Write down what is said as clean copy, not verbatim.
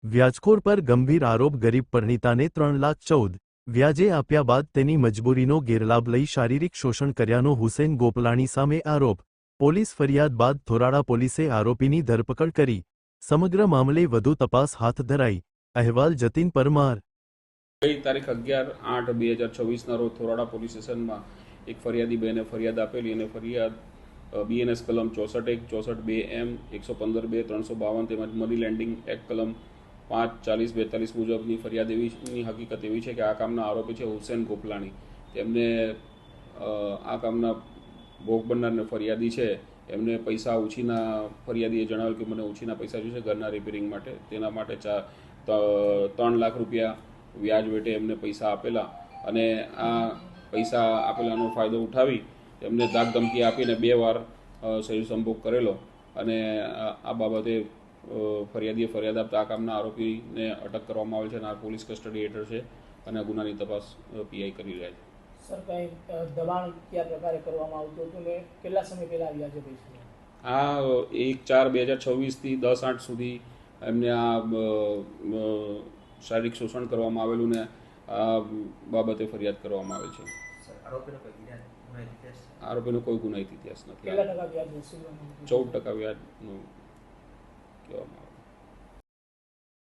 વ્યાજખોર પર ગંભીર આરોપ ગરીબ પરિણીતાને 3,14,00,000 વ્યાજે આપ્યા બાદ તેની મજબૂરીનો ગેરલાભ લઈ શારીરિક શોષણ કર્યાનો હુસેન ગોપલાણી સામે આરોપ. પોલીસ ફરિયાદ બાદ થોરાડા પોલીસે આરોપીની ધરપકડ કરી. સમગ્ર મામલે વધુ તપાસ હાથ ધરાઈ. અહેવાલ જતીન પરમાર. ગઈ તારીખ 11/8/2024 રોજ થોરાડા પોલીસ સ્ટેશનમાં એક ફરિયાદી બેને ફરિયાદ આપેલી અને ફરિયાદ BNS કલમ 64(1), 64(2)M, 115(2), 352 તેમજ મની લેન્ડિંગ એક્ટ કલમ 5, 40, 42 મુજબની ફરિયાદ એવીની હકીકત એવી છે કે આ કામના આરોપી છે હુસેન ગોપલાણી. તેમને આ કામના ભોગ બનનારને ફરિયાદી છે એમને પૈસા ઉછીના ફરિયાદીએ જણાવ્યું કે મને ઉછીના પૈસા જોઈશે ઘરના રિપેરિંગ માટે. તેના માટે 3 લાખ રૂપિયા વ્યાજ વેટે એમને પૈસા આપેલા અને આ પૈસા આપેલાનો ફાયદો ઉઠાવી એમને ધાક ધમકી આપીને 2 વાર શરીર સંભોગ કરેલો અને આ બાબતે ફરિયાદીએ ફરિયાદ આપતા આ કામના આરોપીને અટક કરવામાં આવેલ છે અને આ પોલીસ કસ્ટડી હેઠળ છે અને ગુનાની તપાસ PI કરી રહ્યા છે. સર, કંઈ દબાણ કયા પ્રકારે કરવામાં આવતું હતું ને કેટલા સમય પહેલા વ્યાજે પૈસા? આ 1/4/2026 થી 10/8 સુધી એમને આ શારીરિક શોષણ કરવામાં આવેલું ને આ બાબતે ફરિયાદ કરવામાં આવેલ છે. આરોપીનો કોઈ ગુનાહિત ઇતિહાસ નથી. 14% વ્યાજ કહેવામાં આવે.